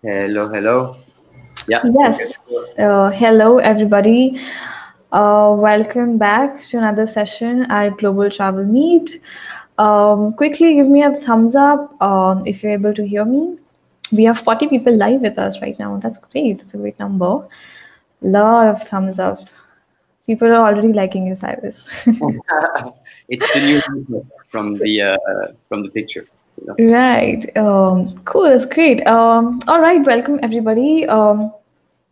Hello, hello. Yeah. Yes. Hello, everybody. Welcome back to another session at Global Travel Meet. Quickly give me a thumbs up if you're able to hear me. We have 40 people live with us right now. That's great. That's a great number. Lot of thumbs up. People are already liking you, Cyrus. It's the new logo from the picture. Right. Cool. That's great. All right. Welcome, everybody.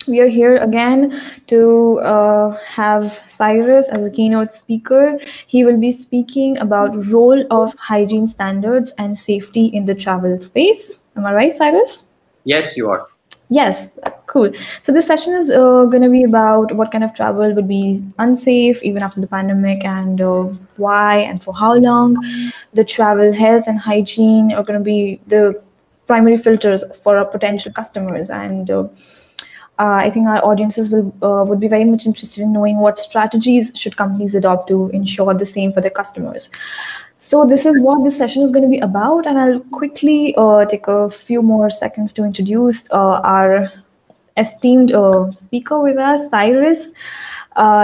We are here again to have Cyrus as a keynote speaker. He will be speaking about role of hygiene standards and safety in the travel space. Am I right, Cyrus? Yes, you are. Yes, cool. So this session is going to be about what kind of travel would be unsafe even after the pandemic, and why and for how long. The travel health and hygiene are going to be the primary filters for our potential customers, and I think our audiences would be very much interested in knowing what strategies should companies adopt to ensure the same for their customers. So this is what this session is going to be about, and I'll quickly take a few more seconds to introduce our esteemed speaker with us, Cyrus.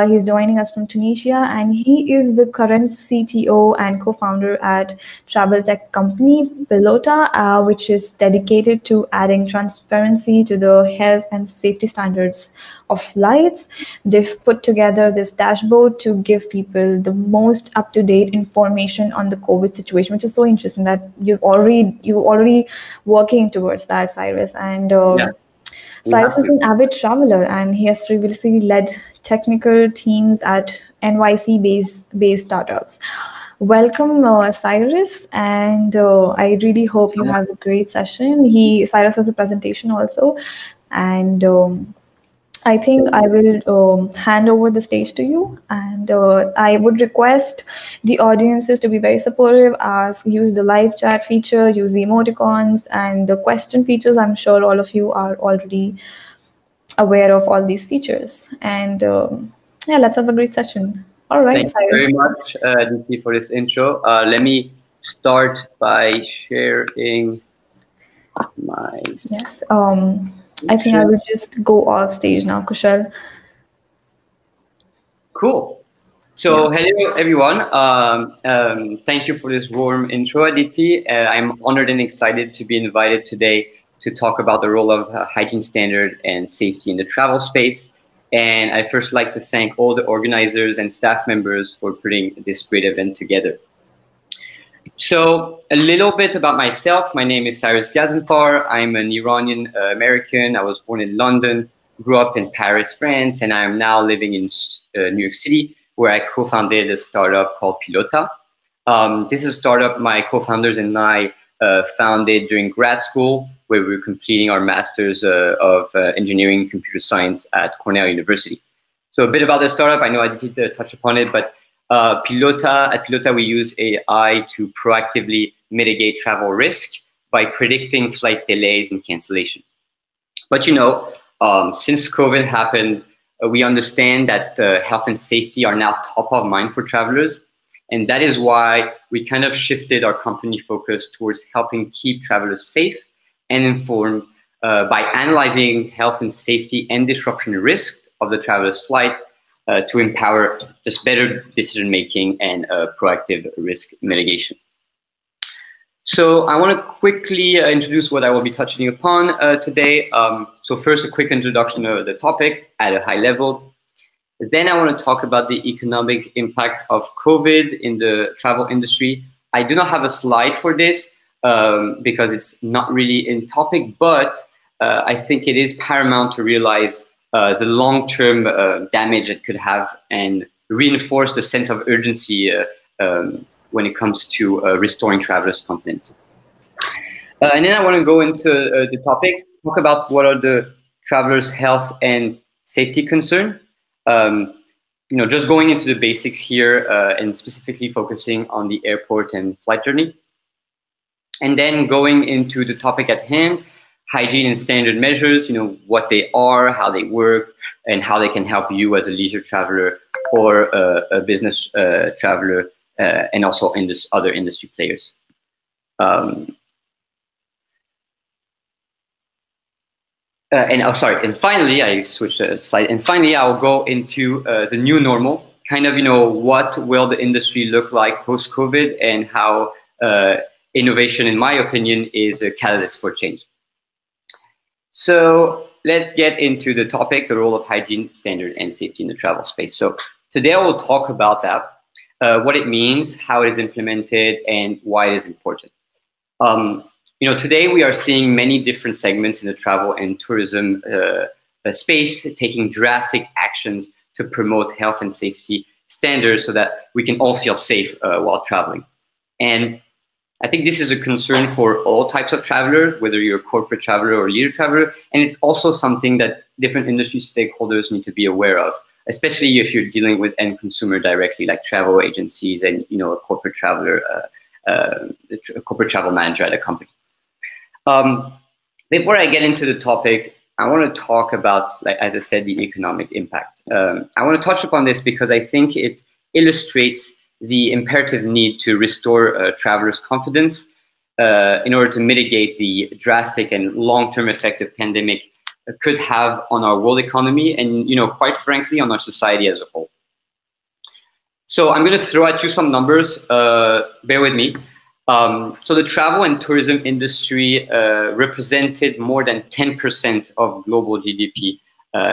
He's joining us from Tunisia, and he is the current CTO and co-founder at travel tech company Pilota, which is dedicated to adding transparency to the health and safety standards of flights. They've put together this dashboard to give people the most up-to-date information on the COVID situation, which is so interesting that you're already working towards that, Cyrus. And Yeah. Cyrus is an avid traveler, and he has previously led technical teams at NYC-based startups. Welcome, Cyrus, and I really hope you have a great session. Cyrus has a presentation also, and I think I will hand over the stage to you, and I would request the audiences to be very supportive. Use the live chat feature, use the emoticons, and the question features. I'm sure all of you are already aware of all these features. And yeah, let's have a great session. All right, Thank you Cyrus. very much, Aditi, for this intro. Let me start by sharing my Yes. I think I will just go off stage now, Kushal. Cool. So, hello everyone. Thank you for this warm intro, Aditi. I'm honored and excited to be invited today to talk about the role of hygiene standard and safety in the travel space. And I first like to thank all the organizers and staff members for putting this great event together. So, a little bit about myself. My name is Cyrus Ghazanfar. I'm an Iranian American. I was born in London, grew up in Paris, France, and I'm now living in New York City, where I co-founded a startup called Pilota. This is a startup my co-founders and I founded during grad school, where we were completing our Masters of Engineering and Computer Science at Cornell University. So a bit about the startup. I know I did touch upon it, but at Pilota, we use AI to proactively mitigate travel risk by predicting flight delays and cancellation. But since COVID happened, we understand that health and safety are now top of mind for travelers. And that is why we kind of shifted our company focus towards helping keep travelers safe and informed by analyzing health and safety and disruption risk of the traveler's flight to empower just better decision-making and proactive risk mitigation. So I want to quickly introduce what I will be touching upon today. So first, a quick introduction of the topic at a high level. Then I want to talk about the economic impact of COVID in the travel industry. I do not have a slide for this because it's not really in topic, but I think it is paramount to realize the long-term damage it could have and reinforce the sense of urgency when it comes to restoring travelers' confidence. And then I want to go into the topic, talk about what are the travelers' health and safety concerns. Just going into the basics here and specifically focusing on the airport and flight journey. And then going into the topic at hand, hygiene and standard measures, what they are, how they work, and how they can help you as a leisure traveler or a business traveler, and also other industry players. and finally, I switched the slide. And finally, I'll go into the new normal. Kind of, what will the industry look like post-COVID, and how innovation, in my opinion, is a catalyst for change. So let's get into the topic: the role of hygiene, standard, and safety in the travel space. So today I will talk about that, what it means, how it is implemented, and why it is important. Today we are seeing many different segments in the travel and tourism space taking drastic actions to promote health and safety standards so that we can all feel safe while traveling. And I think this is a concern for all types of travelers, whether you're a corporate traveler or leisure traveler. And it's also something that different industry stakeholders need to be aware of, especially if you're dealing with end consumer directly, like travel agencies and a corporate traveler, a corporate travel manager at a company. Before I get into the topic, I want to talk about, like, as I said, the economic impact. I want to touch upon this because I think it illustrates the imperative need to restore travelers' confidence in order to mitigate the drastic and long-term effect the pandemic could have on our world economy and, quite frankly, on our society as a whole. So I'm going to throw at you some numbers. Bear with me. So the travel and tourism industry represented more than 10% of global GDP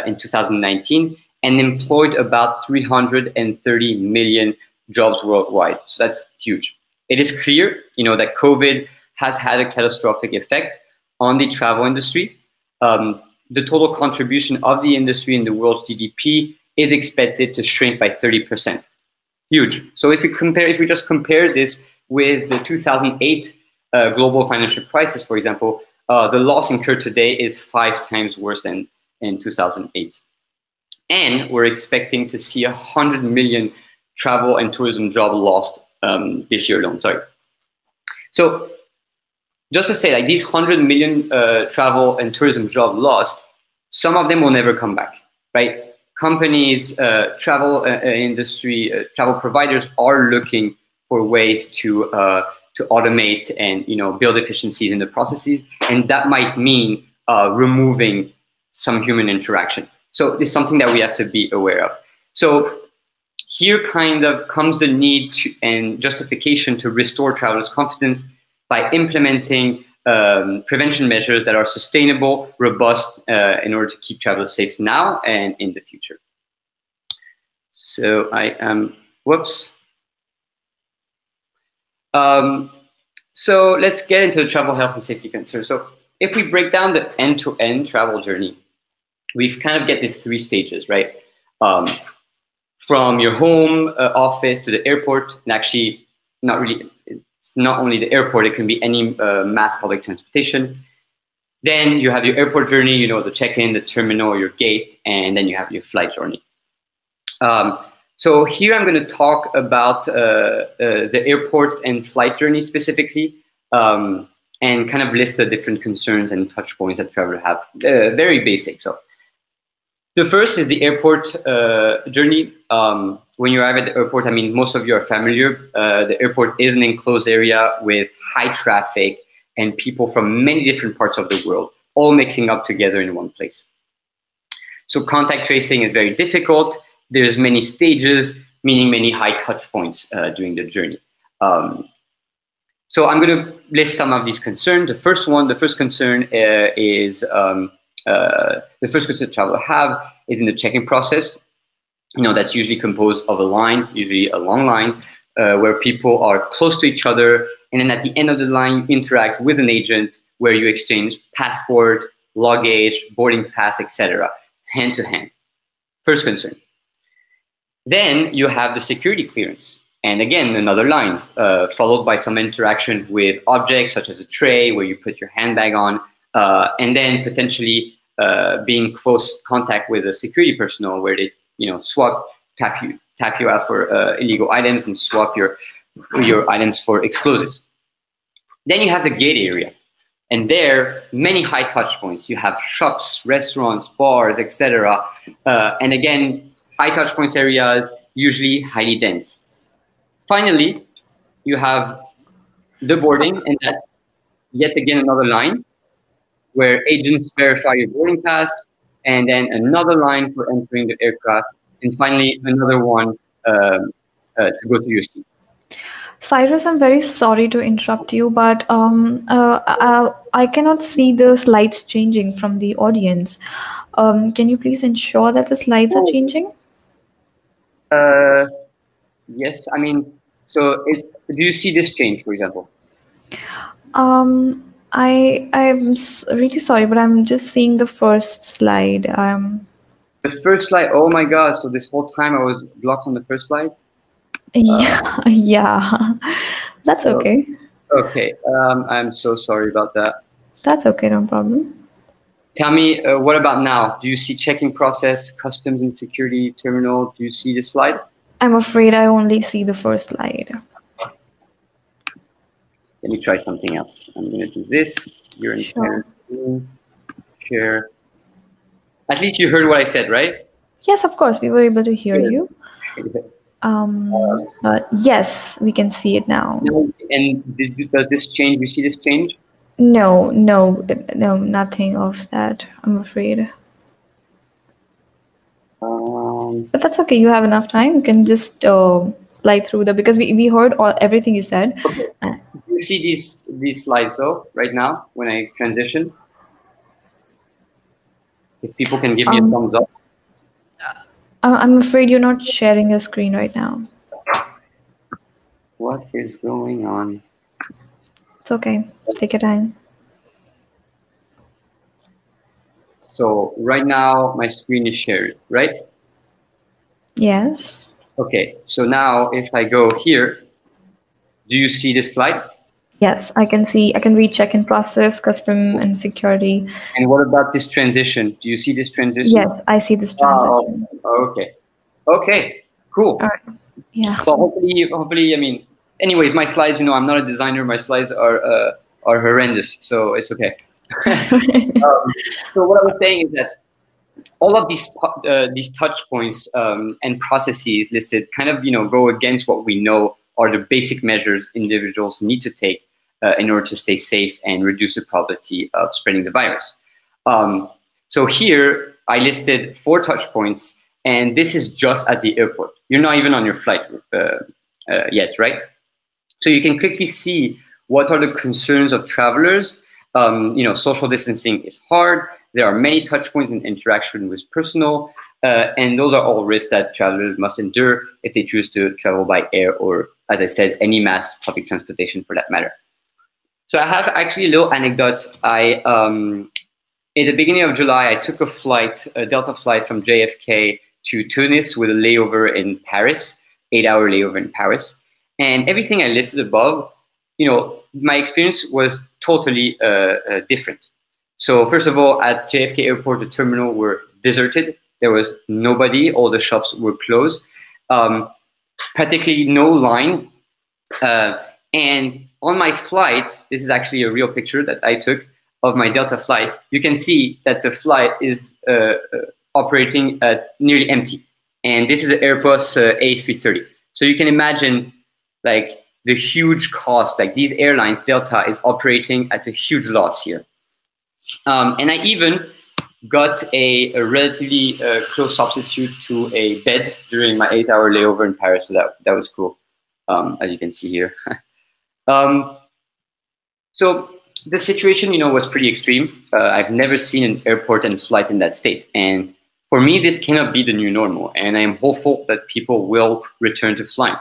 in 2019 and employed about 330 million jobs worldwide. So that's huge. It is clear, that COVID has had a catastrophic effect on the travel industry. The total contribution of the industry in the world's GDP is expected to shrink by 30%. Huge. So if we just compare this with the 2008 global financial crisis, for example, the loss incurred today is 5 times worse than in 2008. And we're expecting to see 100 million travel and tourism jobs lost this year alone. Sorry. So just to say, like, these 100 million travel and tourism jobs lost, some of them will never come back, right? Companies, travel industry, travel providers are looking for ways to automate and build efficiencies in the processes, and that might mean removing some human interaction. So it's something that we have to be aware of. So here kind of comes the need to, and justification to restore travelers' confidence by implementing prevention measures that are sustainable, robust, in order to keep travelers safe now and in the future. So I am, whoops. So let's get into the travel health and safety concerns. So if we break down the end-to-end travel journey, we've kind of get these 3 stages, right? From your home office to the airport, and actually not really, it's not only the airport, it can be any mass public transportation. Then you have your airport journey, the check-in, the terminal, your gate, and then you have your flight journey. So here I'm going to talk about the airport and flight journey specifically, and kind of list the different concerns and touch points that travelers have. Very basic. So the first is the airport journey. When you arrive at the airport, I mean, most of you are familiar. The airport is an enclosed area with high traffic and people from many different parts of the world, all mixing up together in one place. So contact tracing is very difficult. There's many stages, meaning many high touch points during the journey. So I'm going to list some of these concerns. The first concern is the first concern travelers have is in the check-in process. That's usually composed of a line, usually a long line, where people are close to each other. And then at the end of the line, you interact with an agent where you exchange passport, luggage, boarding pass, etc., hand to hand. First concern. Then you have the security clearance. And again, another line, followed by some interaction with objects such as a tray where you put your handbag on, and then potentially being close contact with a security personnel where they, tap you out for illegal items and swap your items for explosives. Then you have the gate area. And there, many high touch points. You have shops, restaurants, bars, etc. And again, high touch points areas, usually highly dense. Finally, you have the boarding, and that's yet again another line where agents verify your boarding pass, and then another line for entering the aircraft, and finally another one to go to your seat. Cyrus, I'm very sorry to interrupt you, but I cannot see the slides changing from the audience. Can you please ensure that the slides are changing? Yes, I mean, so do you see this change, for example? I'm really sorry, but I'm just seeing the first slide. The first slide, oh my God, so this whole time I was blocked on the first slide? Yeah, yeah, that's okay. Okay, I'm so sorry about that. That's okay, no problem. Tell me, what about now? Do you see checking process, customs and security terminal? Do you see the slide? I'm afraid I only see the first slide. Let me try something else. I'm going to do this. You're in Sure. Share. At least you heard what I said, right? Yes, of course, we were able to hear you. Yes, we can see it now. And does this change? You see this change? No, nothing of that, I'm afraid. But that's okay. You have enough time. You can just slide through because we heard everything you said. Okay. Do you see these slides though right now when I transition? If people can give me a thumbs up. I'm afraid you're not sharing your screen right now. What is going on? It's okay. Take your time. So right now my screen is shared, right? Yes. Okay, so now if I go here, do you see this slide? Yes, I can see. I can read check-in process, custom and security. And what about this transition? Do you see this transition? Yes, I see this transition. Okay. Okay, cool. All right. Yeah. So hopefully, I mean, anyways, my slides, I'm not a designer. My slides are horrendous, so it's okay. So what I was saying is that all of these touch points and processes listed kind of go against what we know are the basic measures individuals need to take in order to stay safe and reduce the probability of spreading the virus. So here I listed 4 touch points, and this is just at the airport. You're not even on your flight yet, right? So you can quickly see what are the concerns of travelers. Social distancing is hard. There are many touch points in interaction with personnel, and those are all risks that travelers must endure if they choose to travel by air or, as I said, any mass public transportation for that matter. So I have actually a little anecdote. In the beginning of July, I took a Delta flight from JFK to Tunis with a layover in Paris, 8-hour layover in Paris. And everything I listed above, my experience was totally different. So first of all, at JFK Airport, the terminal were deserted. There was nobody. All the shops were closed. Practically no line. And on my flight, this is actually a real picture that I took of my Delta flight. You can see that the flight is operating nearly empty. And this is an Airbus A330. So you can imagine like the huge cost, like these airlines, Delta is operating at a huge loss here. And I even got a relatively close substitute to a bed during my 8-hour layover in Paris. So that was cool, as you can see here. So the situation, was pretty extreme. I've never seen an airport and flight in that state. And for me, this cannot be the new normal. And I'm hopeful that people will return to flying.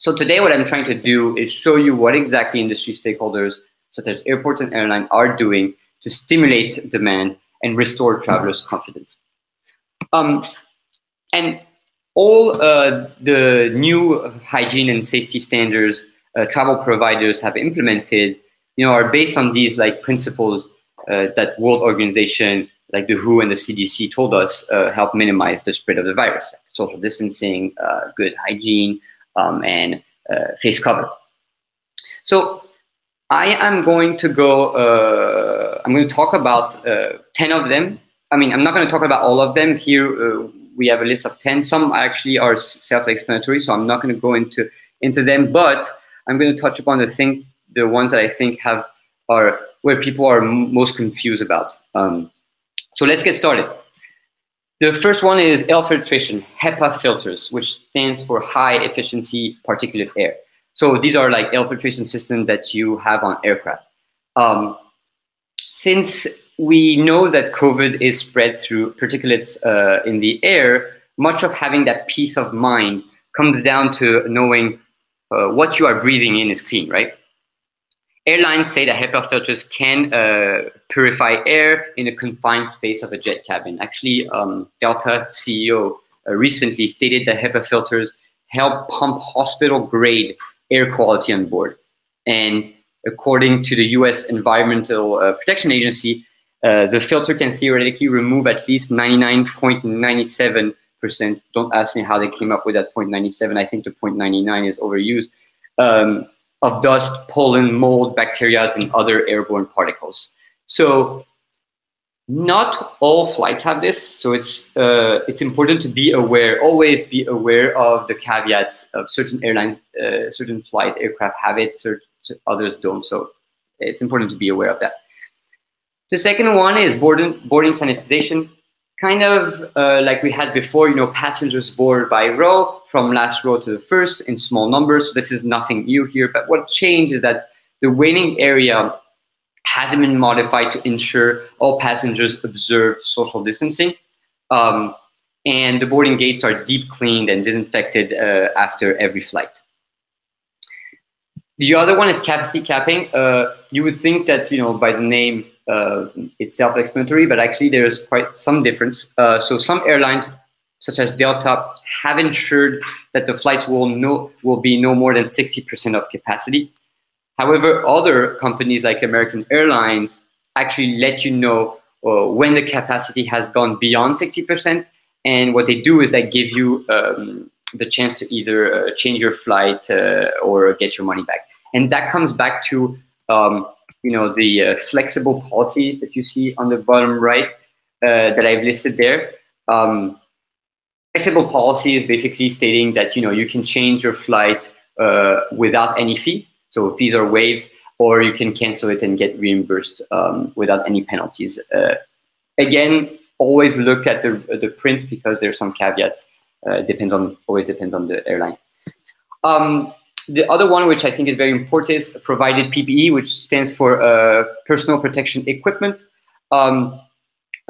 So today, what I'm trying to do is show you what exactly industry stakeholders, such as airports and airlines, are doing to stimulate demand and restore travelers' confidence. And all the new hygiene and safety standards travel providers have implemented, are based on these principles that World Organization, like the WHO and the CDC, told us help minimize the spread of the virus: like social distancing, good hygiene, and face cover. So I am going to go. I'm going to talk about 10 of them. I mean, I'm not going to talk about all of them here. We have a list of 10. Some actually are self-explanatory, so I'm not going to go into them. But I'm going to touch upon the ones that I think have are where people are most confused about. So let's get started. The first one is air filtration, HEPA filters, which stands for high efficiency particulate air. So these are like air filtration systems that you have on aircraft. Since we know that COVID is spread through particulates in the air, much of having that peace of mind comes down to knowing what you are breathing in is clean, right? Airlines say that HEPA filters can purify air in a confined space of a jet cabin. Actually, Delta CEO recently stated that HEPA filters help pump hospital-grade air quality on board. And according to the US Environmental Protection Agency, the filter can theoretically remove at least 99.97%. Don't ask me how they came up with that 0.97. I think the 0.99 is overused. Of dust, pollen, mold, bacteria, and other airborne particles. So not all flights have this. So it's important to be aware, always be aware of the caveats of certain airlines, certain flight aircraft have it, certain others don't. So it's important to be aware of that. The second one is boarding sanitization. Kind of like we had before, passengers board by row, from last row to the first in small numbers. So this is nothing new here, but what changed is that the waiting area hasn't been modified to ensure all passengers observe social distancing. And the boarding gates are deep cleaned and disinfected after every flight. The other one is capacity capping. You would think that, by the name, it's self-explanatory, but actually there's quite some difference. So some airlines, such as Delta, have ensured that the flights will be no more than 60% of capacity. However, other companies like American Airlines actually let you know when the capacity has gone beyond 60%. And what they do is they give you the chance to either change your flight or get your money back. And that comes back to the flexible policy that you see on the bottom right that I've listed there. Flexible policy is basically stating that you can change your flight without any fee, so fees are waived, or you can cancel it and get reimbursed without any penalties. Again, always look at the print because there's some caveats. Always depends on the airline. The other one, which I think is very important, is provided PPE, which stands for personal protection equipment.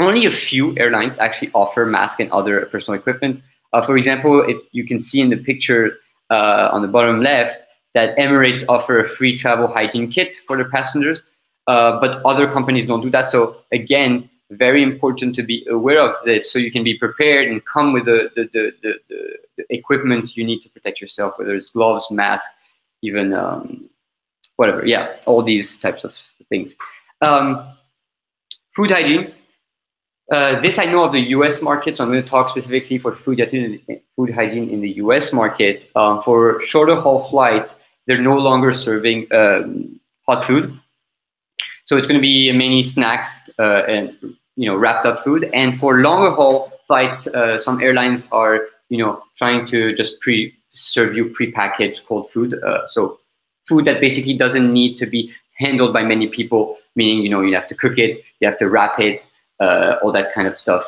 Only a few airlines actually offer masks and other personal equipment. For example, if you can see in the picture on the bottom left that Emirates offer a free travel hygiene kit for their passengers, but other companies don't do that. So again, very important to be aware of this so you can be prepared and come with the equipment you need to protect yourself, whether it's gloves, masks, even whatever. Yeah, all these types of things. Food hygiene. This I know of the US market, so I'm going to talk specifically for food hygiene in the US market. For shorter haul flights, they're no longer serving hot food. So it's going to be mainly snacks and wrapped up food. And for longer haul flights, some airlines are trying to just serve you prepackaged cold food. So food that basically doesn't need to be handled by many people, meaning you have to cook it, you have to wrap it, all that kind of stuff.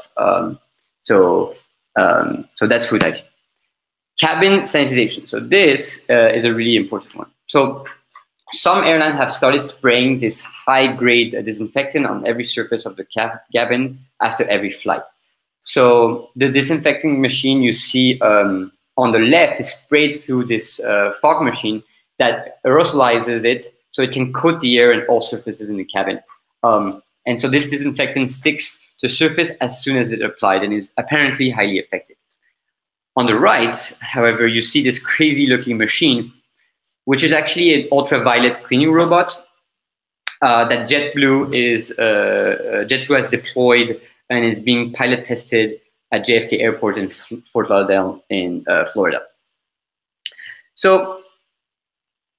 So that's food hygiene. Cabin sanitization. So this is a really important one. So some airlines have started spraying this high-grade disinfectant on every surface of the cabin after every flight. So the disinfecting machine you see on the left is sprayed through this fog machine that aerosolizes it so it can coat the air and all surfaces in the cabin. And so this disinfectant sticks to the surface as soon as it's applied and is apparently highly effective. On the right, however, you see this crazy-looking machine, which is actually an ultraviolet cleaning robot that JetBlue has deployed and is being pilot tested at JFK Airport in Fort Lauderdale in Florida. So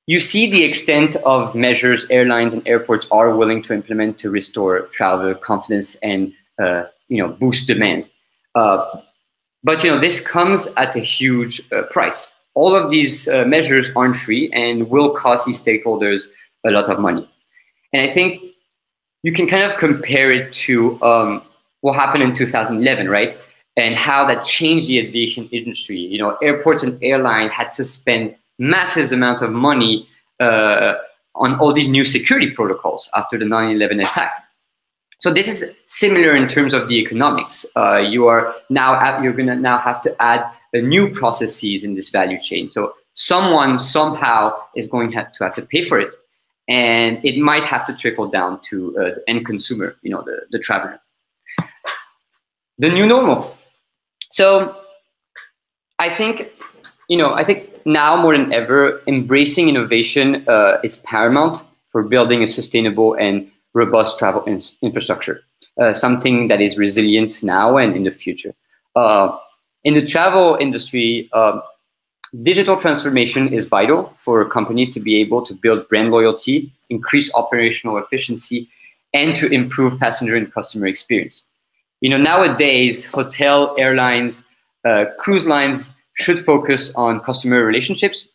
you see the extent of measures airlines and airports are willing to implement to restore traveler confidence and boost demand. But this comes at a huge price. All of these measures aren't free and will cost these stakeholders a lot of money. And I think you can kind of compare it to what happened in 2011, right? And how that changed the aviation industry. You know, airports and airlines had to spend massive amounts of money on all these new security protocols after the 9/11 attack. So this is similar in terms of the economics. You're going to now have to add new processes in this value chain. So someone somehow is going to have to pay for it, and it might have to trickle down to the end consumer, you know, the traveler. The new normal. So I think, you know, I think now more than ever, embracing innovation is paramount for building a sustainable and robust travel infrastructure, something that is resilient now and in the future. In the travel industry, digital transformation is vital for companies to be able to build brand loyalty, increase operational efficiency, and to improve passenger and customer experience. You know, nowadays, hotel, airlines, cruise lines should focus on customer relationships,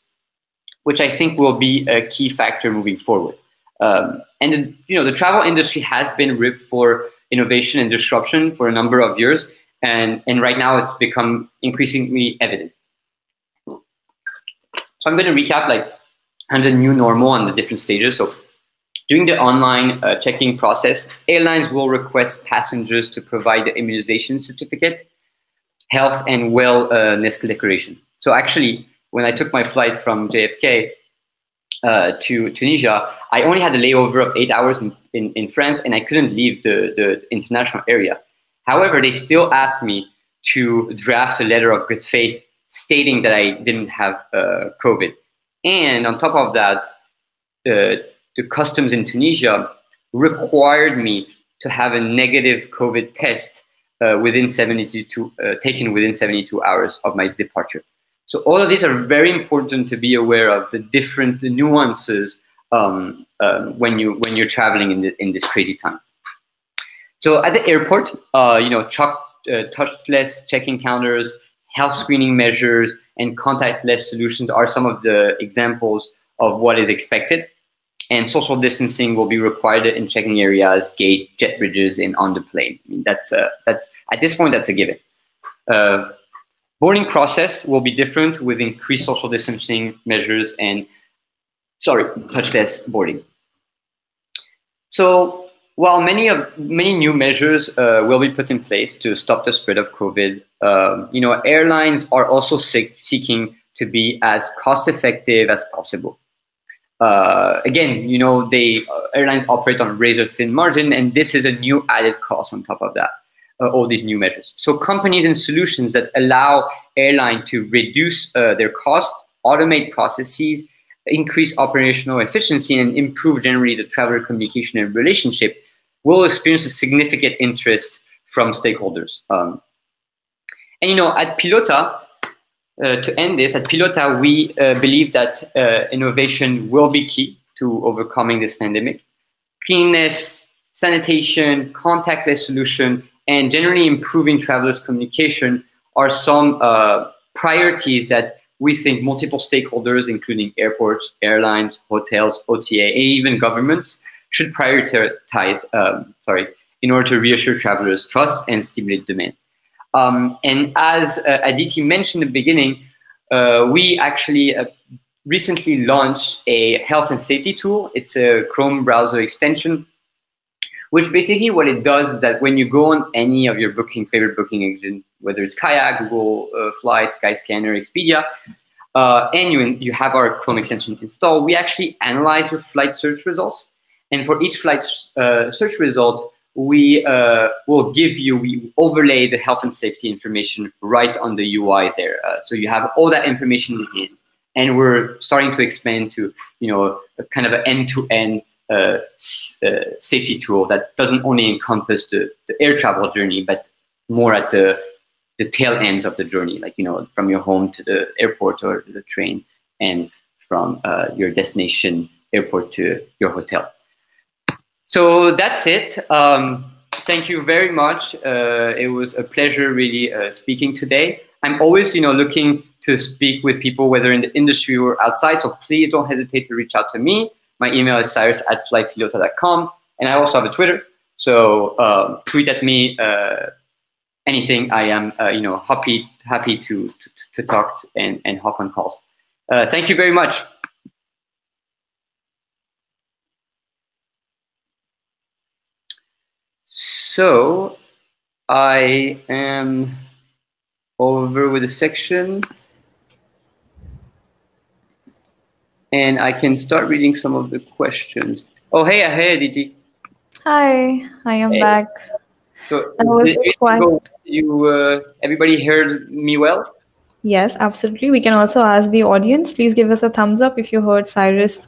which I think will be a key factor moving forward. And you know, the travel industry has been ripped for innovation and disruption for a number of years, and right now it's become increasingly evident. So I'm going to recap like on the new normal on the different stages. So during the online check-in process, airlines will request passengers to provide the immunization certificate, health and wellness declaration. So actually, when I took my flight from JFK to Tunisia, I only had a layover of 8 hours in France, and I couldn't leave the international area. However, they still asked me to draft a letter of good faith stating that I didn't have COVID. And on top of that, the customs in Tunisia required me to have a negative COVID test taken within 72 hours of my departure. So all of these are very important to be aware of, the different nuances when you're traveling in this crazy time. So at the airport, you know, touchless check-in counters, health screening measures, and contactless solutions are some of the examples of what is expected. And social distancing will be required in checking areas, gate, jet bridges, and on the plane. I mean, that's at this point, that's a given. Boarding process will be different with increased social distancing measures and, touchless boarding. So while many new measures will be put in place to stop the spread of COVID, you know, airlines are also seeking to be as cost-effective as possible. Again, you know, airlines operate on a razor-thin margin, and this is a new added cost on top of that. All these new measures. So companies and solutions that allow airlines to reduce their costs, automate processes, increase operational efficiency, and improve generally the traveler communication and relationship will experience a significant interest from stakeholders. And you know, at Pilota, to end this, at Pilota, we believe that innovation will be key to overcoming this pandemic. Cleanness, sanitation, contactless solution, and generally improving travelers' communication are some priorities that we think multiple stakeholders, including airports, airlines, hotels, OTA, and even governments, should prioritize in order to reassure travelers' trust and stimulate demand. And as Aditi mentioned in the beginning, we actually recently launched a health and safety tool. It's a Chrome browser extension, which basically what it does is that when you go on any of your favorite booking engine, whether it's Kayak, Google Flights, Skyscanner, Expedia, and you have our Chrome extension installed, we actually analyze your flight search results. And for each flight search result, we overlay the health and safety information right on the UI there. So you have all that information in, and we're starting to expand to, you know, a kind of an end-to-end safety tool that doesn't only encompass the air travel journey, but more at the tail ends of the journey, like, you know, from your home to the airport or the train, and from your destination airport to your hotel. So that's it. Thank you very much. It was a pleasure really speaking today. I'm always, you know, looking to speak with people, whether in the industry or outside. So please don't hesitate to reach out to me. My email is cyrus@flightpilota.com, and I also have a Twitter. So tweet at me anything. I am happy to talk and hop on calls. Thank you very much. So I am over with the section, and I can start reading some of the questions. Oh, hey, Aditi. Hi, I am back. So everybody heard me well? Yes, absolutely. We can also ask the audience. Please give us a thumbs up if you heard Cyrus'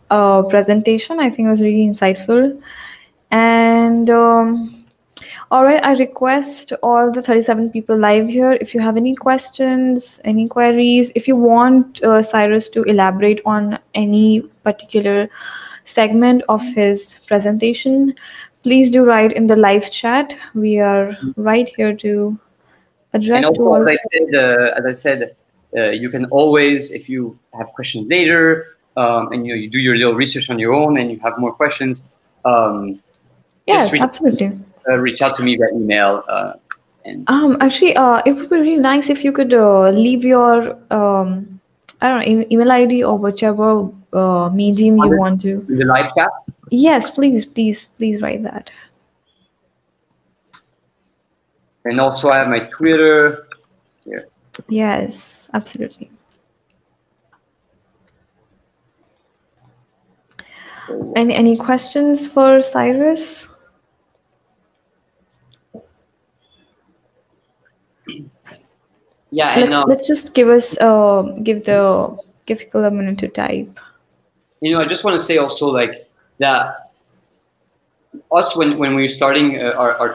presentation. I think it was really insightful. And all right, I request all the 37 people live here, if you have any questions, any queries, if you want Cyrus to elaborate on any particular segment of his presentation, please do write in the live chat. We are right here to address. And also, as I said, you can always, if you have questions later, and you do your little research on your own, and you have more questions, yes, absolutely. Reach out to me by email. Actually, it would be really nice if you could leave your I don't know, email ID or whichever medium you want to. In the live chat? Yes, please write that. And also, I have my Twitter here. Yes, absolutely. Any questions for Cyrus? Yeah, let's just give people a minute to type. I just want to say also like that us when we're starting our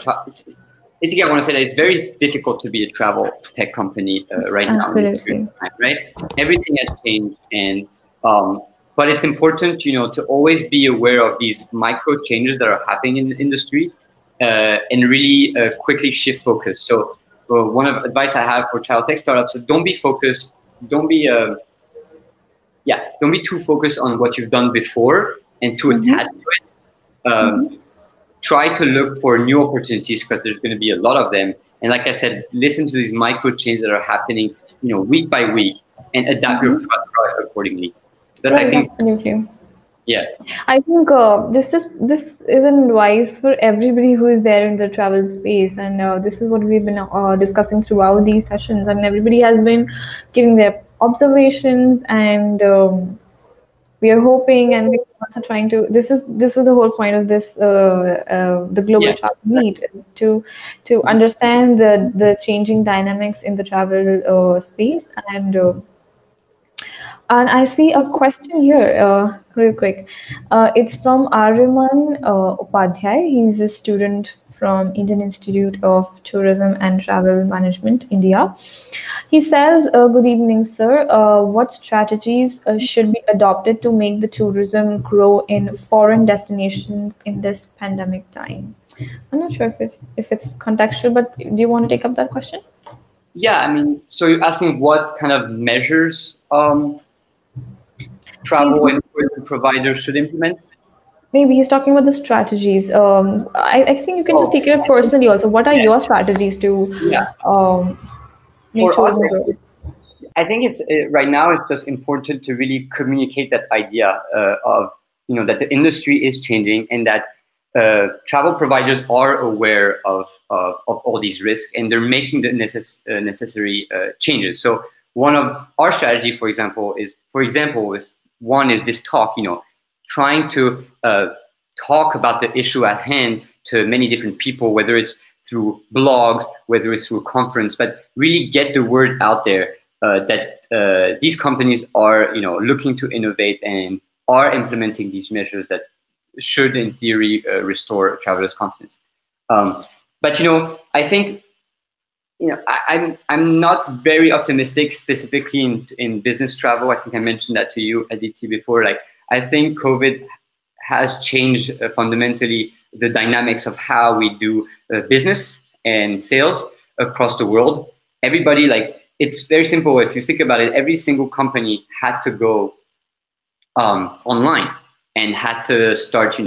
basically I want to say that it's very difficult to be a travel tech company right now. Absolutely. Right? Everything has changed, and but it's important, to always be aware of these micro changes that are happening in the industry and really quickly shift focus. So one of the advice I have for child tech startups is don't be focused, don't be too focused on what you've done before and too attached to it. Try to look for new opportunities because there's going to be a lot of them. And like I said, listen to these micro changes that are happening, week by week, and adapt your product accordingly. That's right, I think. Absolutely. Yeah. I think this is an advice for everybody who is there in the travel space, and this is what we've been discussing throughout these sessions, and everybody has been giving their observations, and we are hoping, and we're also trying to. This was the whole point of this the global travel meet, to understand the changing dynamics in the travel space, and I see a question here, real quick. It's from Ariman Upadhyay. He's a student from Indian Institute of Tourism and Travel Management, India. He says, good evening, sir. What strategies should be adopted to make the tourism grow in foreign destinations in this pandemic time? I'm not sure if it's contextual, but do you want to take up that question? Yeah, I mean, so you're asking what kind of measures travel and tourism providers should implement? Maybe he's talking about the strategies. I think you can just take it up personally also. What are your strategies to make tourism grow? I think it's right now it's just important to really communicate that idea of that the industry is changing and that travel providers are aware of all these risks and they're making the necessary changes. So one of our strategy, for example, is this talk. Trying to talk about the issue at hand to many different people, whether it's through blogs, whether it's through a conference, but really get the word out there that these companies are, looking to innovate and are implementing these measures that should, in theory, restore travelers' confidence. But I think I'm not very optimistic specifically in business travel. I think I mentioned that to you, Aditi, before. Like, I think COVID has changed fundamentally the dynamics of how we do business and sales across the world. Everybody, it's very simple. If you think about it, every single company had to go online. and had to start,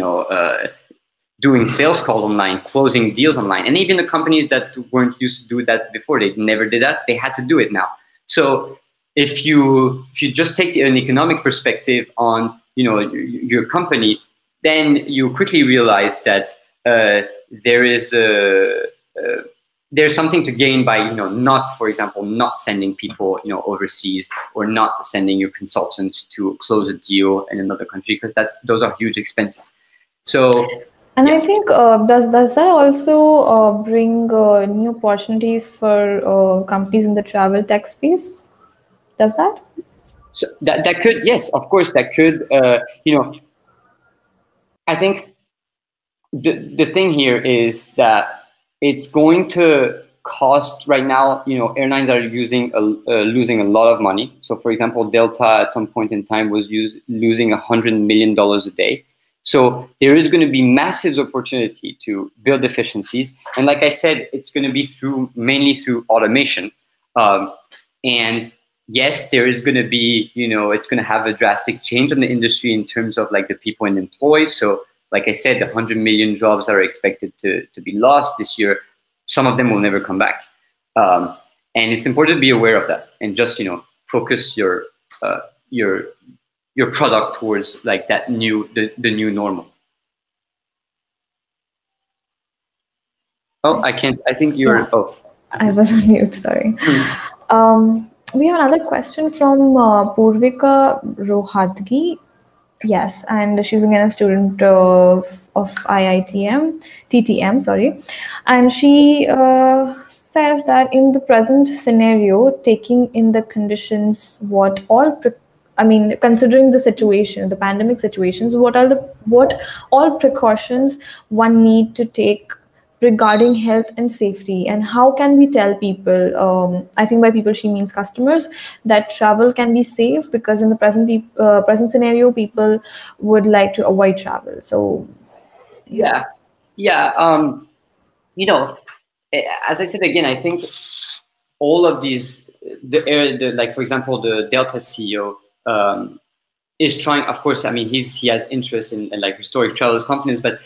doing sales calls online, closing deals online. And even the companies that weren't used to do that before, they never did that, they had to do it now. So if you just take an economic perspective on your company, then you quickly realize that there's something to gain by not, for example, not sending people overseas, or not sending your consultants to close a deal in another country, because those are huge expenses. So. And yeah. I think does that also bring new opportunities for companies in the travel tech space? Does that? So that could, yes, of course, that could. I think the thing here is that it's going to cost right now. Airlines are losing a lot of money. So, for example, Delta at some point in time was losing $100 million a day. So there is going to be massive opportunity to build efficiencies. And like I said, it's going to be mainly through automation. And yes, there is going to be, it's going to have a drastic change on the industry in terms of like the people and employees. So like I said, the 100 million jobs are expected to be lost this year. Some of them will never come back. And it's important to be aware of that and just, focus your product towards like that the new normal. Oh, I can't. I think you're. Yeah. Oh, I was on mute. Sorry. We have another question from Purvika Rohatgi. Yes, and she's again a student of TTM, sorry, and she says that in the present scenario, taking in the conditions, considering the situation, the pandemic situations, what all precautions one need to take regarding health and safety, and how can we tell people, I think by people she means customers, that travel can be safe, because in the present scenario people would like to avoid travel. So yeah. As I said again, I think all of these, like for example, the Delta CEO is trying, of course, I mean, he has interest in like historic travelers confidence, but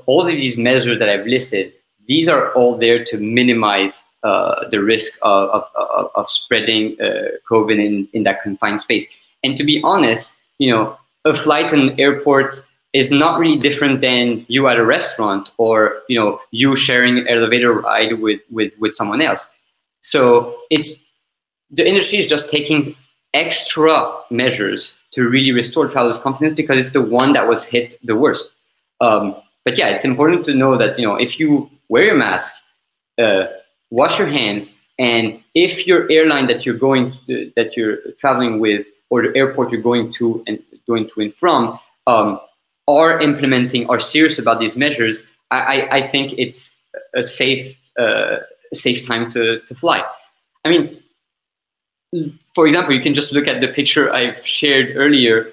all of these measures that I've listed, these are all there to minimize the risk of spreading COVID in that confined space. And to be honest, a flight in an airport is not really different than you at a restaurant, or you sharing an elevator ride with someone else. So the industry is just taking extra measures to really restore travelers' confidence, because it's the one that was hit the worst. But yeah, it's important to know that if you wear your mask, wash your hands, and if your airline that you're traveling with, or the airport you're going to and from, are serious about these measures, I think it's a safe time to fly. I mean, for example, you can just look at the picture I've shared earlier.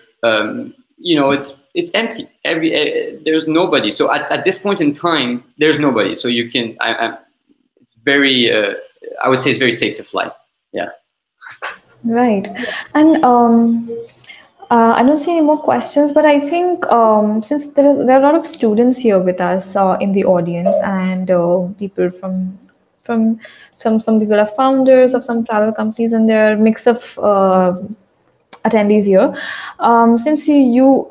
It's empty. There's nobody. So at this point in time, there's nobody. So you can. It's very. I would say it's very safe to fly. Yeah. Right. And I don't see any more questions, but I think since there are a lot of students here with us in the audience, and people from some people are founders of some travel companies, and there are a mix of attendees here. Since you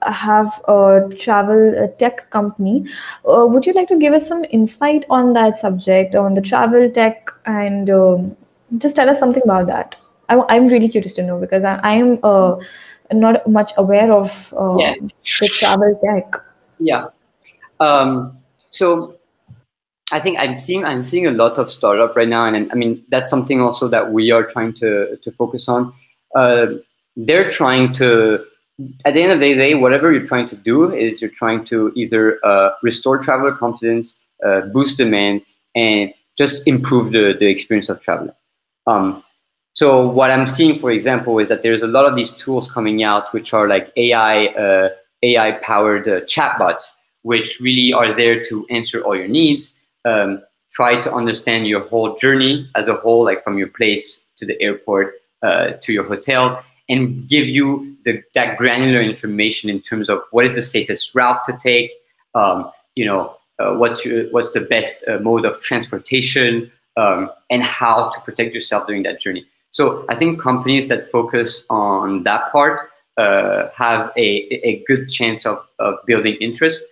have a travel tech company, would you like to give us some insight on that subject, on the travel tech, and just tell us something about that? I'm really curious to know, because I am not much aware of the travel tech. Yeah. So I think I'm seeing a lot of startup right now, and I mean that's something also that we are trying to focus on. They're trying to, at the end of the day, whatever you're trying to do is you're trying to either restore traveler confidence, boost demand, and just improve the experience of traveling. So what I'm seeing, for example, is that there's a lot of these tools coming out, which are like AI powered chatbots, which really are there to answer all your needs, try to understand your whole journey as a whole, like from your place to the airport to your hotel, and give you that granular information in terms of what is the safest route to take, what's the best mode of transportation, and how to protect yourself during that journey. So I think companies that focus on that part have a good chance of building interest.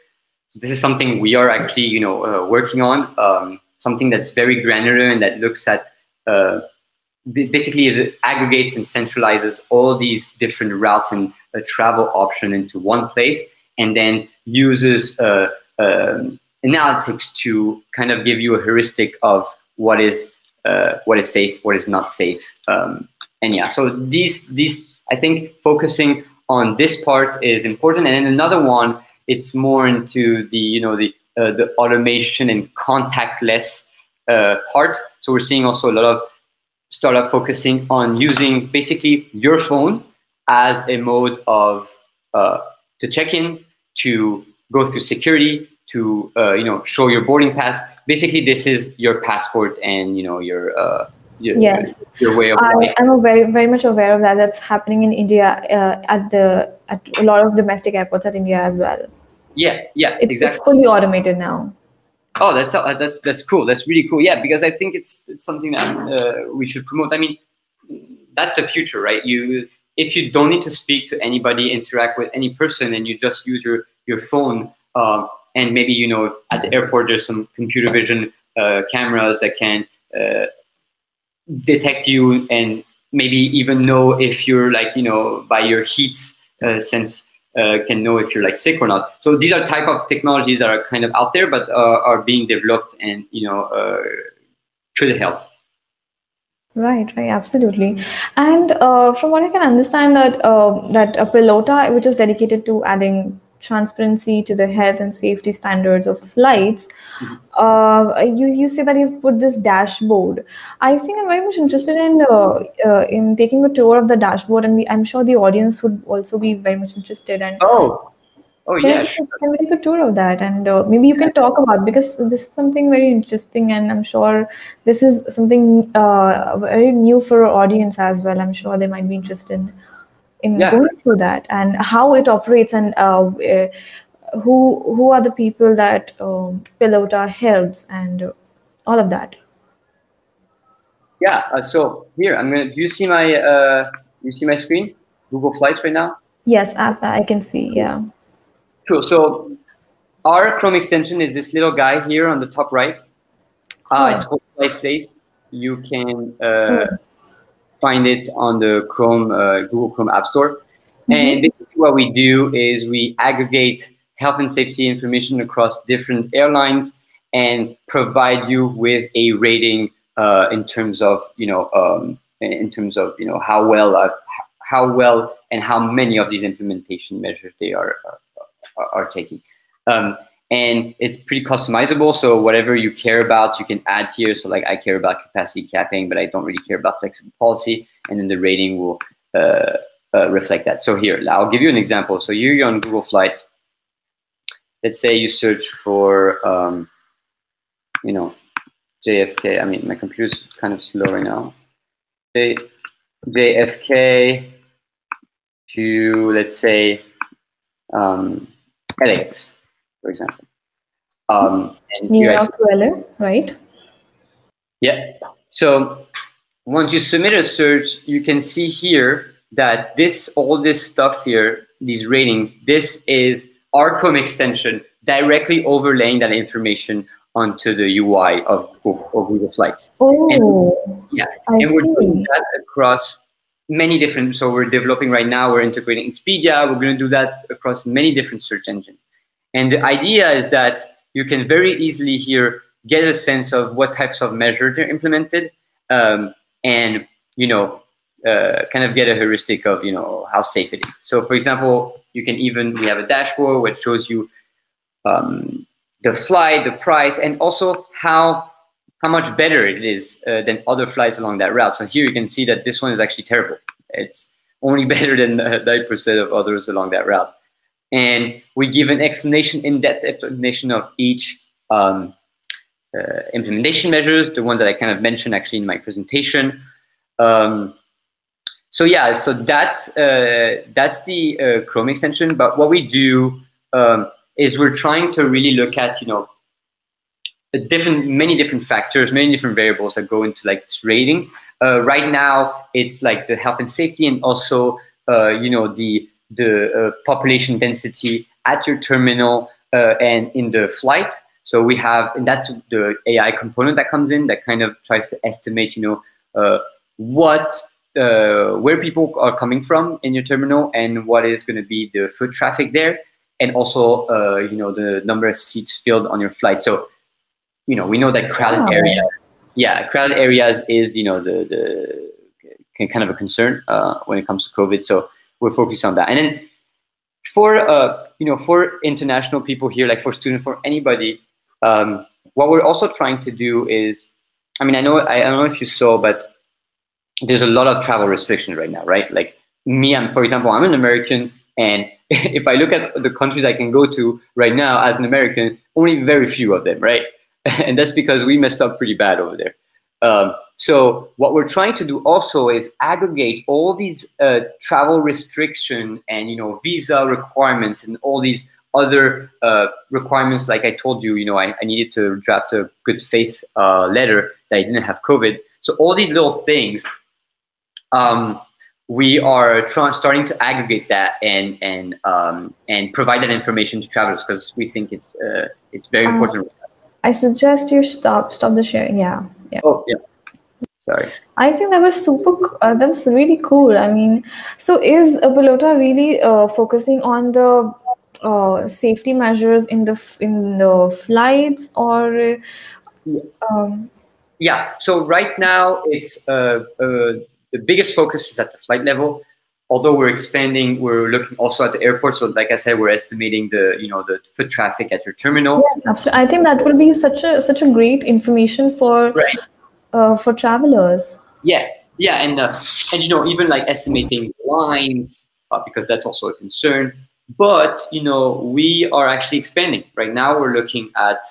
So this is something we are actually, working on, something that's very granular and that looks at basically it aggregates and centralizes all these different routes and travel option into one place, and then uses analytics to kind of give you a heuristic of what is safe, what is not safe, and yeah. So these I think focusing on this part is important, and then another one, it's more into the the automation and contactless part. So we're seeing also a lot of startup focusing on using basically your phone as a mode of to check in, to go through security, to show your boarding pass. Basically, this is your passport and your Yes, your way of life. I'm very much aware of that. That's happening in India at a lot of domestic airports at India as well. Yeah, exactly. It's fully automated now. Oh, that's cool. That's really cool. Yeah, because I think it's something that we should promote. I mean, that's the future, right? If you don't need to speak to anybody, interact with any person, and you just use your phone, and maybe at the airport there's some computer vision cameras that can detect you and maybe even know if you're by your heat sense. Can know if you're sick or not. So these are type of technologies that are kind of out there, but are being developed and should help. Right, absolutely. And from what I can understand, that a Pilota, which is dedicated to adding transparency to the health and safety standards of flights, you say that you've put this dashboard. I think I'm very much interested in taking a tour of the dashboard, and I'm sure the audience would also be very much interested. And can we take a tour of that? And maybe you can talk about, because this is something very interesting, and I'm sure this is something very new for our audience as well. I'm sure they might be interested in going through that and how it operates, and who are the people that Pilota helps, and all of that. Yeah. So here I'm gonna. Do you see my screen? Google Flights right now? Yes, I can see. Yeah. Cool. So our Chrome extension is this little guy here on the top right. It's called Flight Safe. You can find it on the Google Chrome App Store. And basically what we do is we aggregate health and safety information across different airlines and provide you with a rating in terms of how well and how many of these implementation measures they are taking. And it's pretty customizable. So whatever you care about, you can add here. So I care about capacity capping, but I don't really care about flexible policy. And then the rating will reflect that. So here, I'll give you an example. So here you're on Google Flights. Let's say you search for, JFK. I mean, my computer's kind of slow right now. JFK to, let's say, LAX, for example. And New York to LA, right? Yeah. So once you submit a search, you can see here that all this stuff here, these ratings, this is our Chrome extension directly overlaying that information onto the UI of Google Flights. Oh, and we're doing that across many different. So we're developing right now. We're integrating Expedia. We're going to do that across many different search engines. And the idea is that you can very easily here get a sense of what types of measures they're implemented, and kind of get a heuristic of how safe it is. So, for example, we have a dashboard which shows you the flight, the price, and also how much better it is than other flights along that route. So here you can see that this one is actually terrible. It's only better than 90% of others along that route. And we give an in-depth explanation of each implementation measures, the ones that I kind of mentioned actually in my presentation. So So yeah, so that's the Chrome extension. But what we do is we're trying to really look at many different factors, many different variables that go into like this rating. Right now, it's like the health and safety, and also the population density at your terminal and in the flight. So we have, and that's the AI component that comes in that kind of tries to estimate, where people are coming from in your terminal and what is going to be the foot traffic there, and also the number of seats filled on your flight. So we know that crowded areas is the kind of a concern when it comes to COVID. So we're focused on that. And then for international people here, like for students, for anybody, what we're also trying to do is, I don't know if you saw, but there's a lot of travel restrictions right now, right? Like me, for example, I'm an American, and if I look at the countries I can go to right now as an American, only very few of them, right? And that's because we messed up pretty bad over there. So what we're trying to do also is aggregate all these travel restriction and visa requirements and all these other requirements. Like I told you, I needed to draft a good faith letter that I didn't have COVID. So all these little things, we are starting to aggregate that and provide that information to travelers, because we think it's very important. I suggest you stop the sharing. Yeah. Oh yeah. Sorry. I think that was that was really cool. I mean, so is Pilota really focusing on the safety measures in the flights, or? Yeah. So right now, it's the biggest focus is at the flight level. Although we're expanding, we're looking also at the airport. So, like I said, we're estimating the foot traffic at your terminal. Yes, absolutely. I think that will be such a great information for travelers. Yeah, and even like estimating lines, because that's also a concern. But we are actually expanding. Right now, we're looking at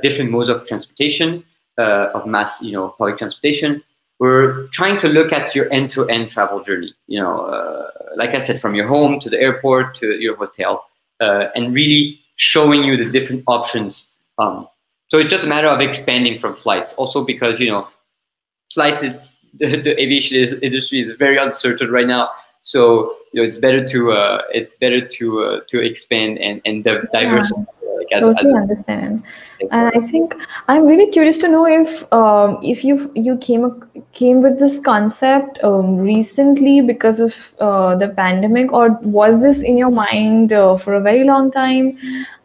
different modes of transportation, of mass public transportation. We're trying to look at your end-to-end travel journey. Like I said, from your home to the airport to your hotel, and really showing you the different options. So it's just a matter of expanding from flights. Also because flights, the aviation industry is very uncertain right now. So it's better to expand and diversify. Totally understand. And I think I'm really curious to know if you came with this concept recently because of the pandemic, or was this in your mind for a very long time?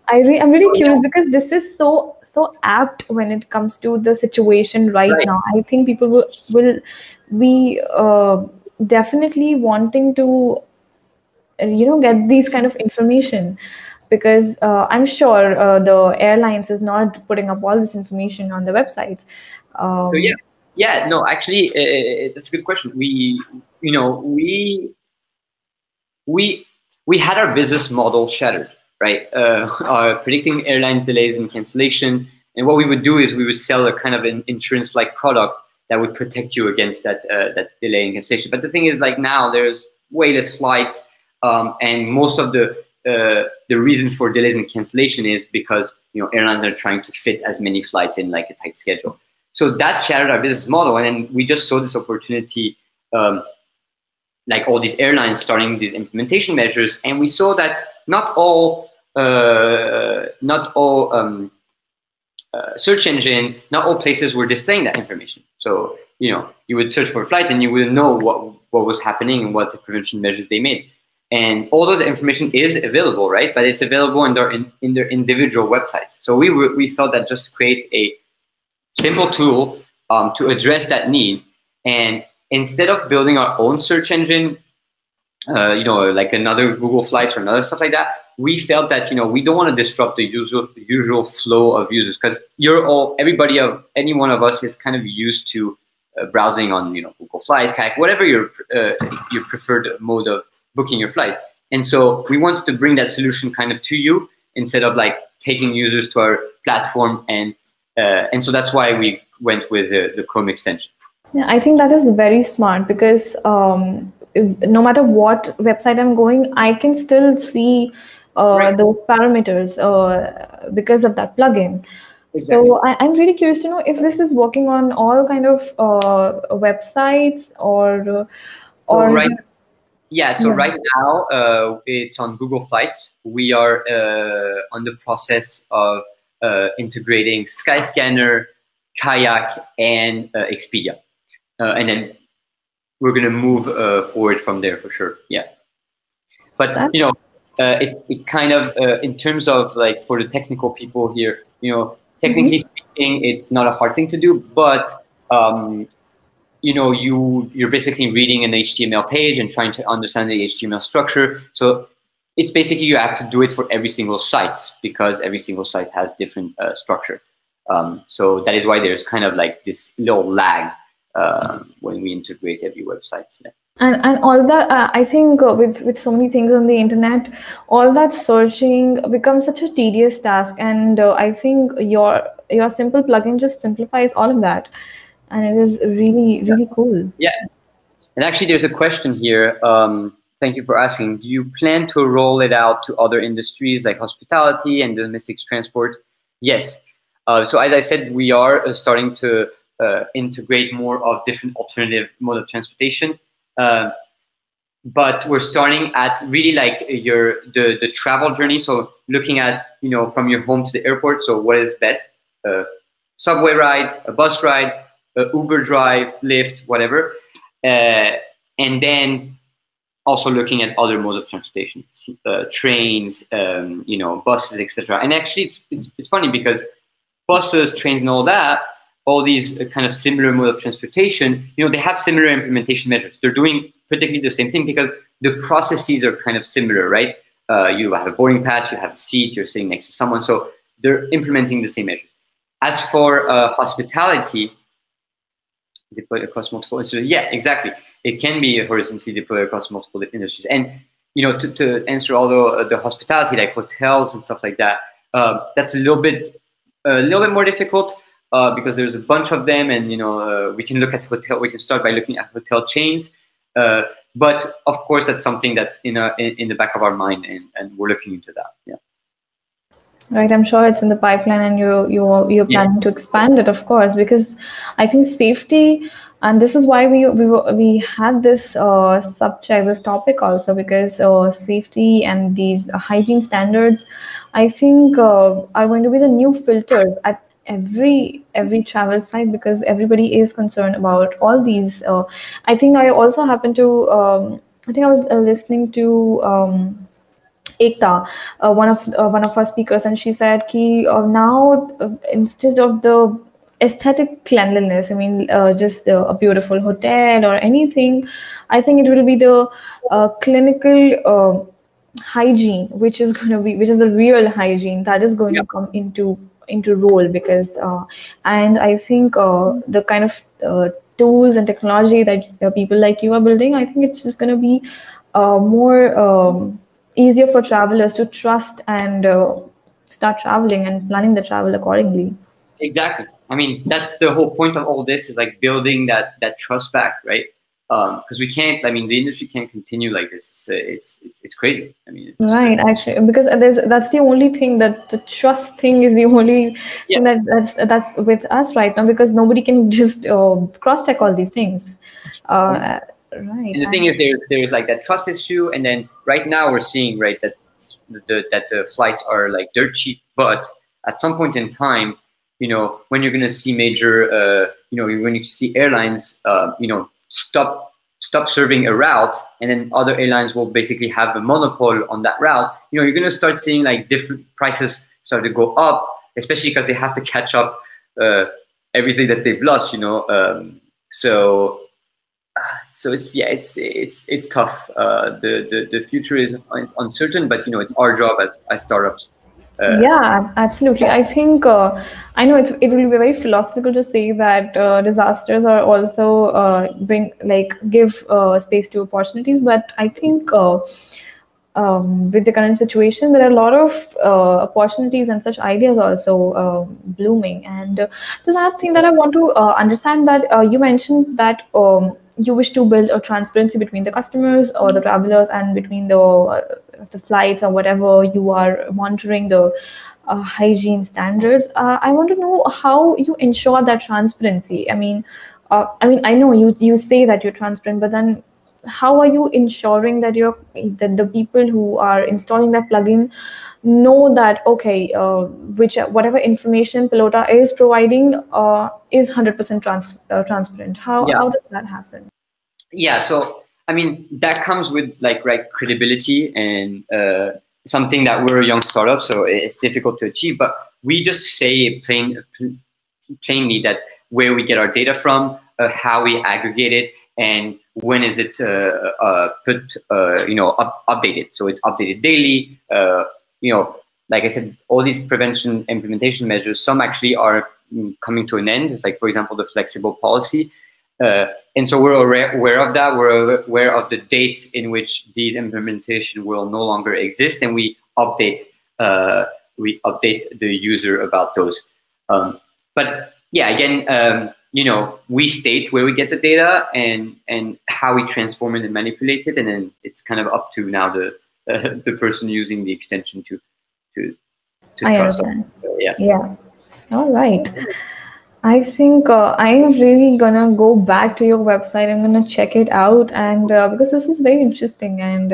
I'm really curious, because this is so apt when it comes to the situation right now. I think people will be definitely wanting to get these kind of information, because I'm sure the airlines is not putting up all this information on the websites. Actually, that's a good question. We had our business model shattered, right? Predicting airlines delays and cancellation, and what we would do is we would sell a kind of an insurance-like product that would protect you against that delay and cancellation. But the thing is, like now, there's way less flights, and most of the reason for delays and cancellation is because airlines are trying to fit as many flights in like a tight schedule. So that shattered our business model, and then we just saw this opportunity, like all these airlines starting these implementation measures, and we saw that not all search engine, not all places were displaying that information. So you would search for a flight, and you wouldn't know what was happening and what the prevention measures they made. And all those information is available, right? But it's available in their individual websites. So we thought that just create a simple tool to address that need. And instead of building our own search engine, like another Google Flights or another stuff like that, we felt that we don't want to disrupt the usual flow of users, because any one of us is kind of used to browsing on Google Flights, Kayak, whatever your preferred mode of booking your flight. And so we wanted to bring that solution kind of to you, instead of like taking users to our platform, and so that's why we went with the Chrome extension. Yeah, I think that is very smart, because no matter what website I'm going, I can still see Right. those parameters because of that plugin. Exactly. So I'm really curious to know if this is working on all kind of websites So or right, yeah. So yeah. right now, it's on Google Flights. We are on the process of integrating Skyscanner, Kayak, and Expedia, and then we're gonna move forward from there for sure. Yeah. But That it kind of in terms of like for the technical people here, technically mhm. speaking, it's not a hard thing to do, but um, you're basically reading an HTML page and trying to understand the HTML structure. So it's basically you have to do it for every single site because every single site has different structure. So that is why there's kind of like this little lag when we integrate every website. Yeah. And all that I think with so many things on the internet, all that searching becomes such a tedious task, and I think your simple plugin just simplifies all of that, and it is really Yeah. really cool. Yeah. And actually, there's a question here. Thank you for asking. Do you plan to roll it out to other industries like hospitality and domestic transport? Yes. So as I said, we are starting to integrate more of different alternative mode of transportation. Uh, but we're starting at really like the travel journey. So looking at from your home to the airport. So what is best? A subway ride, a bus ride, a Uber drive, Lyft, whatever, and then also looking at other modes of transportation, trains, buses, etc. And actually, it's funny because buses, trains, and all that, all these kind of similar mode of transportation, they have similar implementation measures. They're doing particularly the same thing because the processes are kind of similar, right? You have a boarding pass, you have a seat, you're sitting next to someone, so they're implementing the same measures. As for hospitality, deployed across multiple industries, yeah, exactly. It can be horizontally deployed across multiple industries. And to answer all the hospitality, like hotels and stuff like that, that's a little bit more difficult because there's a bunch of them, and we can look at hotel. We can start by looking at hotel chains, but of course that's something that's in the back of our mind, and we're looking into that. Yeah. Right, I'm sure it's in the pipeline, and you're Yeah. planning to expand it, of course, because I think safety, and this is why we had this subject, this topic also, because safety and these hygiene standards, I think, are going to be the new filters at every travel site, because everybody is concerned about all these. I think I also happened to. I think I was listening to. Ekta, one of our speakers, and she said, "Ki now instead of the aesthetic cleanliness, I mean, just a beautiful hotel or anything, I think it will be the clinical hygiene, which is the real hygiene that is going Yeah. to come into role, because and I think the kind of tools and technology that people like you are building, I think it's just going to be more easier for travelers to trust and start traveling and planning the travel accordingly." Exactly. I mean, that's the whole point of all this is like building that trust back, right? Because we can't. I mean, the industry can't continue like this. It's crazy. I mean, Right, actually, because that's the only thing, that the trust thing is the only yeah. thing that's with us right now, because nobody can just cross-check all these things. Right, And the thing is, there's like that trust issue, and then right now we're seeing right that the flights are like dirt cheap, but at some point in time, when you're gonna see major, when you see airlines, stop serving a route, and then other airlines will basically have a monopoly on that route. You're gonna start seeing like different prices start to go up, especially because they have to catch up everything that they've lost. So it's tough. The future is uncertain, but it's our job as startups. yeah, absolutely. I think I know it will be very philosophical to say that disasters are also give space to opportunities, but I think with the current situation, there are a lot of opportunities and such ideas also blooming. And there's another thing that I want to understand, that you mentioned that you wish to build a transparency between the customers or the travelers and between the flights or whatever you are monitoring the hygiene standards. I want to know how you ensure that transparency. I know you say that you're transparent, but then how are you ensuring that that the people who are installing that plugin know that okay, whatever information Pilota is providing is 100% transparent? How does that happen? Yeah, so I mean that comes with like credibility and something that we're a young startup, so it's difficult to achieve. But we just say plainly that where we get our data from, how we aggregate it, and when is it updated. So it's updated daily. Like I said, all these prevention implementation measures, some actually are coming to an end. Like for example, the flexible policy. And so we're aware of that. We're aware of the dates in which these implementation will no longer exist, and we update the user about those. But yeah, again, we state where we get the data and how we transform it and manipulate it, and then it's kind of up to now the person using the extension to trust us. Yeah. All right. I think I am really gonna go back to your website. I'm gonna check it out, and because this is very interesting, and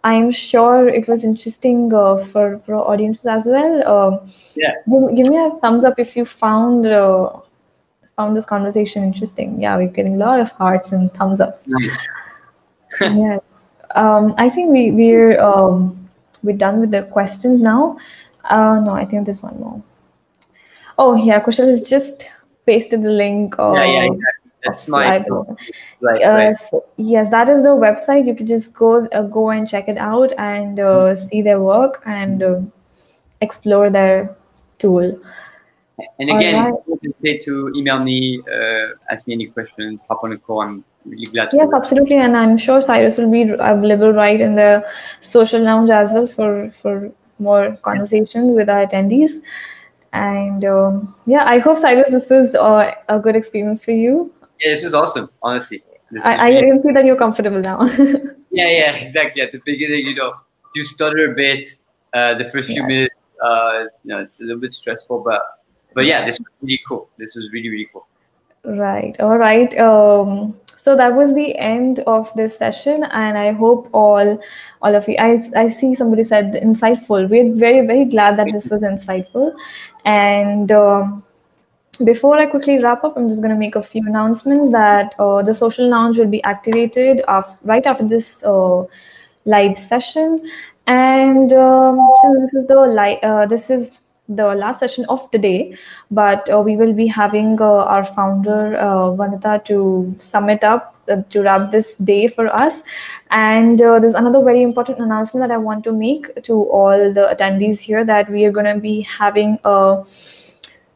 I'm sure it was interesting for audiences as well. Give me a thumbs up if you found this conversation interesting. Yeah, we're getting a lot of hearts and thumbs up. Nice. Yes. I think we're done with the questions now. No, I think there's one more. Oh yeah, Kushal has just pasted the link. Exactly. That's my right. So, yes, that is the website. You can just go and check it out and see their work and explore their tool. And again, feel free to email me, ask me any questions, hop on a call. I'm really glad to. Yes, absolutely, and I'm sure Cyrus will be available right in the social lounge as well for more conversations with our attendees. And I hope Cyrus, this was a good experience for you. Yeah, this is awesome. Honestly, I can see that you're comfortable now. Yeah, exactly. At the beginning, you stutter a bit. The first few minutes, it's a little bit stressful, but yeah, this was really cool. This was really, really cool. Right. All right. So that was the end of this session, and I hope all of you. I see somebody said insightful. We're very, very glad that this was insightful, and. Before I quickly wrap up, I'm just going to make a few announcements that the social lounge will be activated right after this live session. And since this is the last session of the day, but we will be having our founder Vanita to sum it up, to wrap this day for us. And there's another very important announcement that I want to make to all the attendees here, that we are going to be having a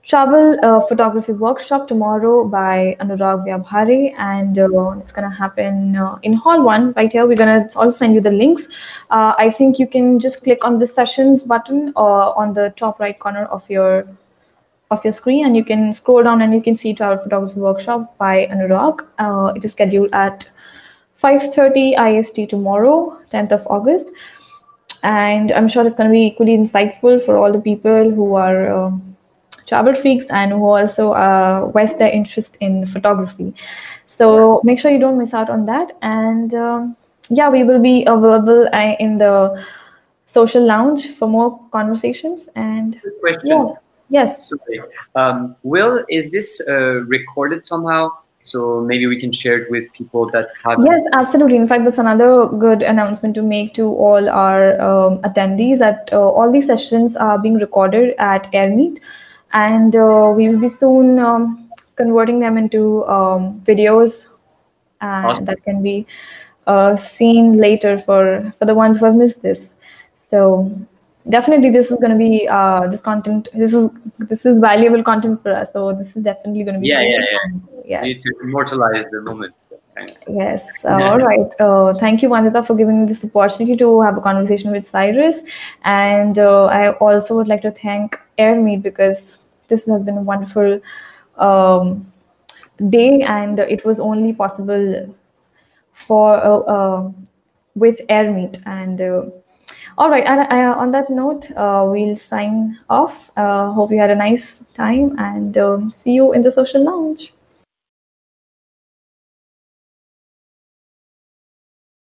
travel photography workshop tomorrow by Anurag Vyabhare, and it's going to happen in Hall 1 right here. We're going to also send you the links. I think you can just click on the sessions button on the top right corner of your screen, and you can scroll down and you can see travel photography workshop by Anurag. It is scheduled at 5:30 IST tomorrow, 10th of August. And I'm sure it's going to be equally insightful for all the people who are travel freaks and who also voice their interest in photography. So make sure you don't miss out on that. And we will be available in the social lounge for more conversations. And good question. Yes. Sorry. Will, is this recorded somehow? So maybe we can share it with people that have. Yes, absolutely. In fact, that's another good announcement to make to all our attendees, that all these sessions are being recorded at AirMeet. And we will be soon converting them into videos Awesome. that can be seen later for the ones who have missed this. So definitely, this is going to be this content. This is valuable content for us. So this is definitely going to be. You need to immortalize the moment. Yes. All right. Thank you, Vandita, for giving me this opportunity to have a conversation with Cyrus. And I also would like to thank AirMeet, because this has been a wonderful day, and it was only possible for with air meat. And all right, and on that note, we'll sign off. Hope you had a nice time, and see you in the social lounge.